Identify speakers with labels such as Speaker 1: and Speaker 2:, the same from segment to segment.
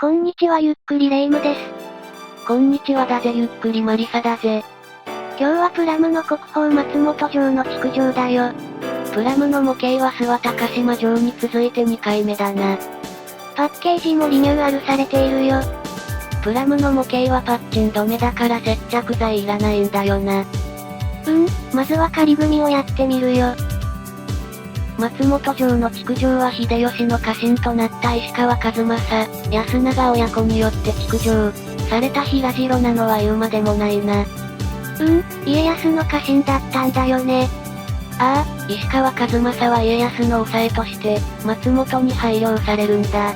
Speaker 1: こんにちはゆっくりレ夢ムです。
Speaker 2: こんにちはだぜゆっくりマリサだぜ。
Speaker 1: 今日はプラムの国宝松本城の築城だよ。
Speaker 2: プラムの模型は諏訪高島城に続いて2回目だな。
Speaker 1: パッケージもリニューアルされているよ。
Speaker 2: プラムの模型はパッチン止めだから接着剤いらないんだよな。
Speaker 1: まずは仮組みをやってみるよ。
Speaker 2: 松本城の築城は秀吉の家臣となった石川数正、安永親子によって築城された平城なのは言うまでもないな。
Speaker 1: 家康の家臣だったんだよね。
Speaker 2: ああ、石川数正は家康の抑えとして、松本に配領されるんだ。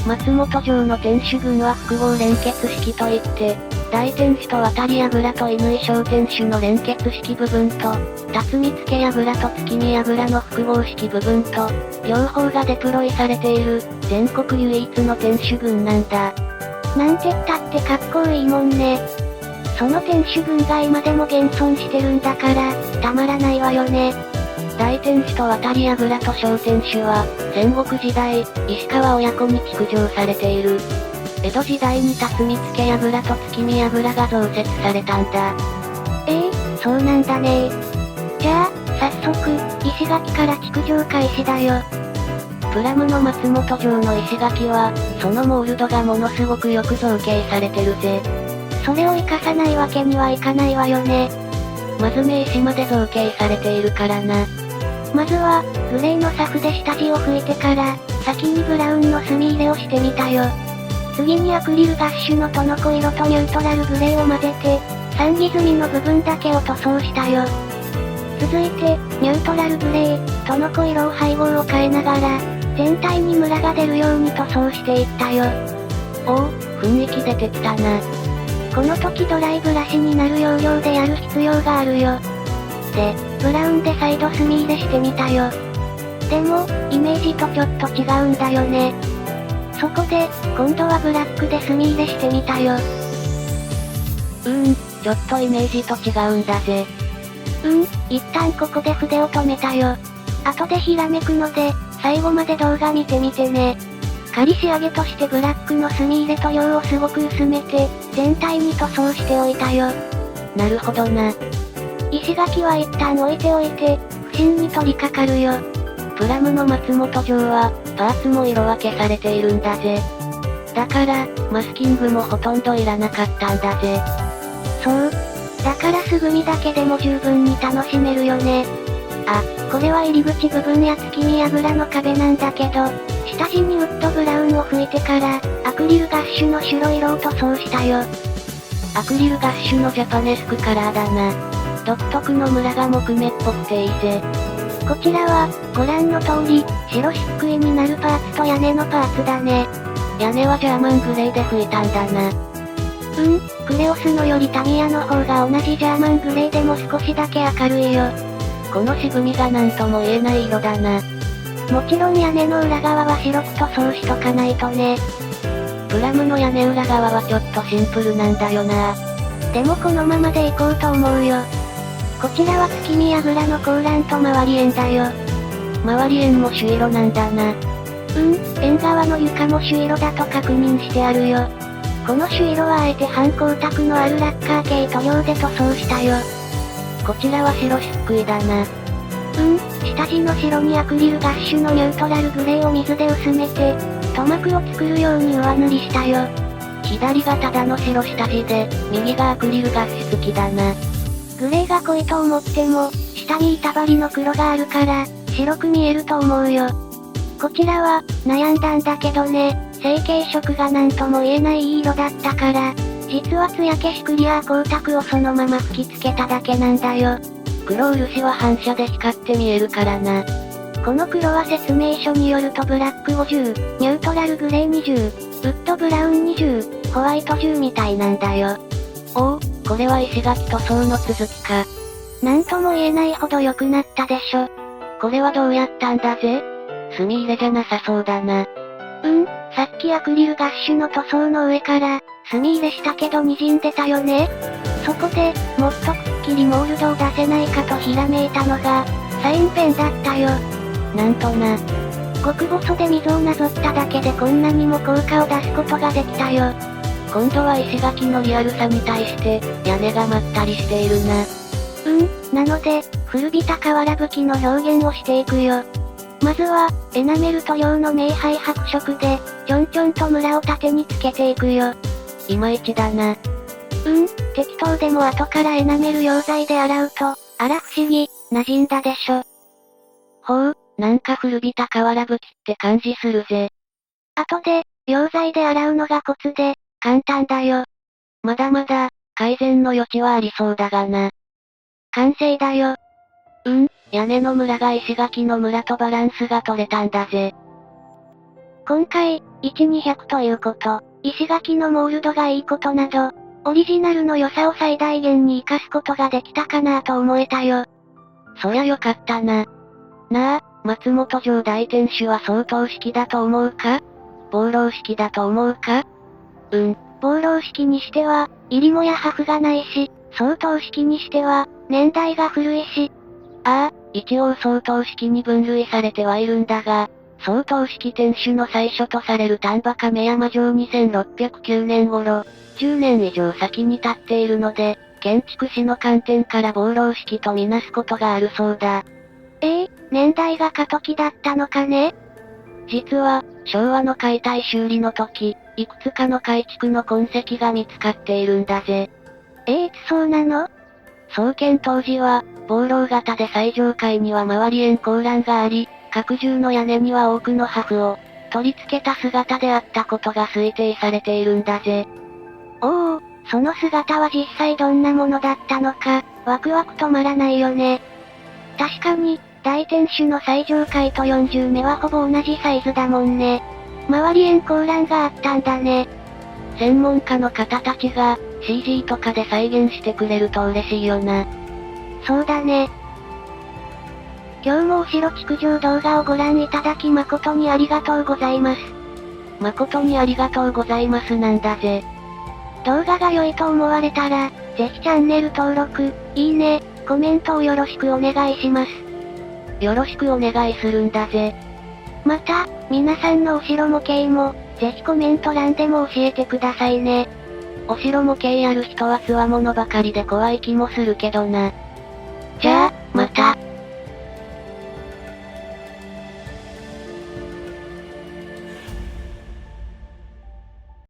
Speaker 2: 松本城の天守軍は複合連結式といって、大天守と渡り櫓と乾小天守の連結式部分と、辰見付櫓と月見櫓の複合式部分と、両方がデプロイされている、全国唯一の天守軍なんだ。
Speaker 1: なんてったってかっこいいもんね。その天守軍が今でも現存してるんだから、たまらないわよね。
Speaker 2: 大天守と渡り櫓と小天守は、戦国時代、石川親子に築城されている。江戸時代に辰見付櫓と月見櫓が増設されたんだ。
Speaker 1: そうなんだね。じゃあ、早速、石垣から築城開始だよ。
Speaker 2: プラムの松本城の石垣は、そのモールドがものすごくよく造形されてるぜ。
Speaker 1: それを活かさないわけにはいかないわよね。
Speaker 2: まず名石まで造形されているからな。
Speaker 1: まずは、グレーのサフで下地を拭いてから、先にブラウンの墨入れをしてみたよ。次にアクリルガッシュのトノコ色とニュートラルグレーを混ぜて、三木墨の部分だけを塗装したよ。続いて、ニュートラルグレー、トノコ色を配合を変えながら、全体にムラが出るように塗装していったよ。
Speaker 2: おお、雰囲気出てきたな。
Speaker 1: この時ドライブラシになる要領でやる必要があるよ。で、ブラウンで再度墨入れしてみたよ。でも、イメージとちょっと違うんだよね。そこで、今度はブラックで墨入れしてみたよ。
Speaker 2: ちょっとイメージと違うんだぜ。
Speaker 1: 一旦ここで筆を止めたよ。後でひらめくので、最後まで動画見てみてね。仮仕上げとしてブラックの墨入れと量をすごく薄めて、全体に塗装しておいたよ。
Speaker 2: なるほどな。
Speaker 1: 石垣は一旦置いておいて、不審に取り掛かるよ。
Speaker 2: プラムの松本城は、パーツも色分けされているんだぜ。だから、マスキングもほとんどいらなかったんだぜ。
Speaker 1: そう。だから素組みだけでも十分に楽しめるよね。これは入り口部分や月見櫓の壁なんだけど、下地にウッドブラウンを拭いてから、アクリルガッシュの白色を塗装したよ。
Speaker 2: アクリルガッシュのジャパネスクカラーだな。独特のムラが木目っぽくていいぜ。
Speaker 1: こちらは、ご覧の通り、白漆喰になるパーツと屋根のパーツだね。
Speaker 2: 屋根はジャーマングレーで拭いたんだな。
Speaker 1: クレオスのよりタミヤの方が同じジャーマングレーでも少しだけ明るいよ。
Speaker 2: この渋みがなんとも言えない色だな。
Speaker 1: もちろん屋根の裏側は白く塗装しとかないとね。
Speaker 2: プラムの屋根裏側はちょっとシンプルなんだよな。
Speaker 1: でもこのままでいこうと思うよ。こちらは月見櫓の甲羅と周り円だよ。
Speaker 2: 周り円も朱色なんだな。
Speaker 1: 縁側の床も朱色だと確認してあるよ。この朱色はあえて反光沢のあるラッカー系塗料で塗装したよ。
Speaker 2: こちらは白漆喰だな。
Speaker 1: 下地の白にアクリルガッシュのニュートラルグレーを水で薄めて、塗膜を作るように上塗りしたよ。
Speaker 2: 左がただの白下地で、右がアクリルガッシュ付きだな。
Speaker 1: グレーが濃いと思っても、下に板張りの黒があるから、白く見えると思うよ。こちらは、悩んだんだけどね、成型色がなんとも言えないいい色だったから、実は艶消しクリア光沢をそのまま吹き付けただけなんだよ。
Speaker 2: 黒漆は反射で光って見えるからな。
Speaker 1: この黒は説明書によるとブラック50、ニュートラルグレー20、ウッドブラウン20、ホワイト10みたいなんだよ。
Speaker 2: おお、これは石垣塗装の続きか。
Speaker 1: なんとも言えないほど良くなったでしょ。
Speaker 2: これはどうやったんだぜ？墨入れじゃなさそうだな。
Speaker 1: さっきアクリルガッシュの塗装の上から、墨入れしたけど滲んでたよね。そこで、もっとくっきりモールドを出せないかとひらめいたのが、サインペンだったよ。
Speaker 2: なんとな。
Speaker 1: 極細で溝をなぞっただけでこんなにも効果を出すことができたよ。
Speaker 2: 今度は石垣のリアルさに対して、屋根がまったりしているな。
Speaker 1: なので、古びた瓦葺きの表現をしていくよ。まずは、エナメル塗料の明灰白色で、ちょんちょんとムラを縦につけていくよ。
Speaker 2: いまいちだな。
Speaker 1: 適当でも後からエナメル溶剤で洗うと、あら不思議、馴染んだでしょ。
Speaker 2: ほう、なんか古びた瓦葺きって感じするぜ。
Speaker 1: 後で、溶剤で洗うのがコツで、簡単だよ。
Speaker 2: まだまだ、改善の余地はありそうだがな。
Speaker 1: 完成だよ。
Speaker 2: 屋根のムラが石垣のムラとバランスが取れたんだぜ。
Speaker 1: 今回、1、200ということ、石垣のモールドがいいことなど、オリジナルの良さを最大限に活かすことができたかなと思えたよ。
Speaker 2: そりゃよかったな。なあ、松本城大天守は相当式だと思うか？防漏式だと思うか？
Speaker 1: 防漏式にしては、入りもや破風がないし、相当式にしては、年代が古いし。
Speaker 2: 一応相当式に分類されてはいるんだが、相当式天守の最初とされる丹波亀山城2609年頃、10年以上先に建っているので、建築士の観点から防漏式とみなすことがあるそうだ。
Speaker 1: 年代が過渡期だったのかね？
Speaker 2: 実は、昭和の解体修理の時、いくつかの改築の痕跡が見つかっているんだぜ。
Speaker 1: いつそうなの？
Speaker 2: 創建当時は、防漏型で最上階には周り円光欄があり、各重の屋根には多くの破風を取り付けた姿であったことが推定されているんだぜ。
Speaker 1: その姿は実際どんなものだったのか、ワクワク止まらないよね。確かに、大天守の最上階と40目はほぼ同じサイズだもんね。周り円光欄があったんだね。
Speaker 2: 専門家の方たちが、CG とかで再現してくれると嬉しいよな。
Speaker 1: そうだね。今日もお城築城動画をご覧いただき誠にありがとうございます。
Speaker 2: 誠にありがとうございますなんだぜ。
Speaker 1: 動画が良いと思われたら、ぜひチャンネル登録、いいね、コメントをよろしくお願いします。
Speaker 2: よろしくお願いするんだぜ。
Speaker 1: また、皆さんのお城模型も、ぜひコメント欄でも教えてくださいね。
Speaker 2: お城模型やる人は強者ばかりで怖い気もするけどな。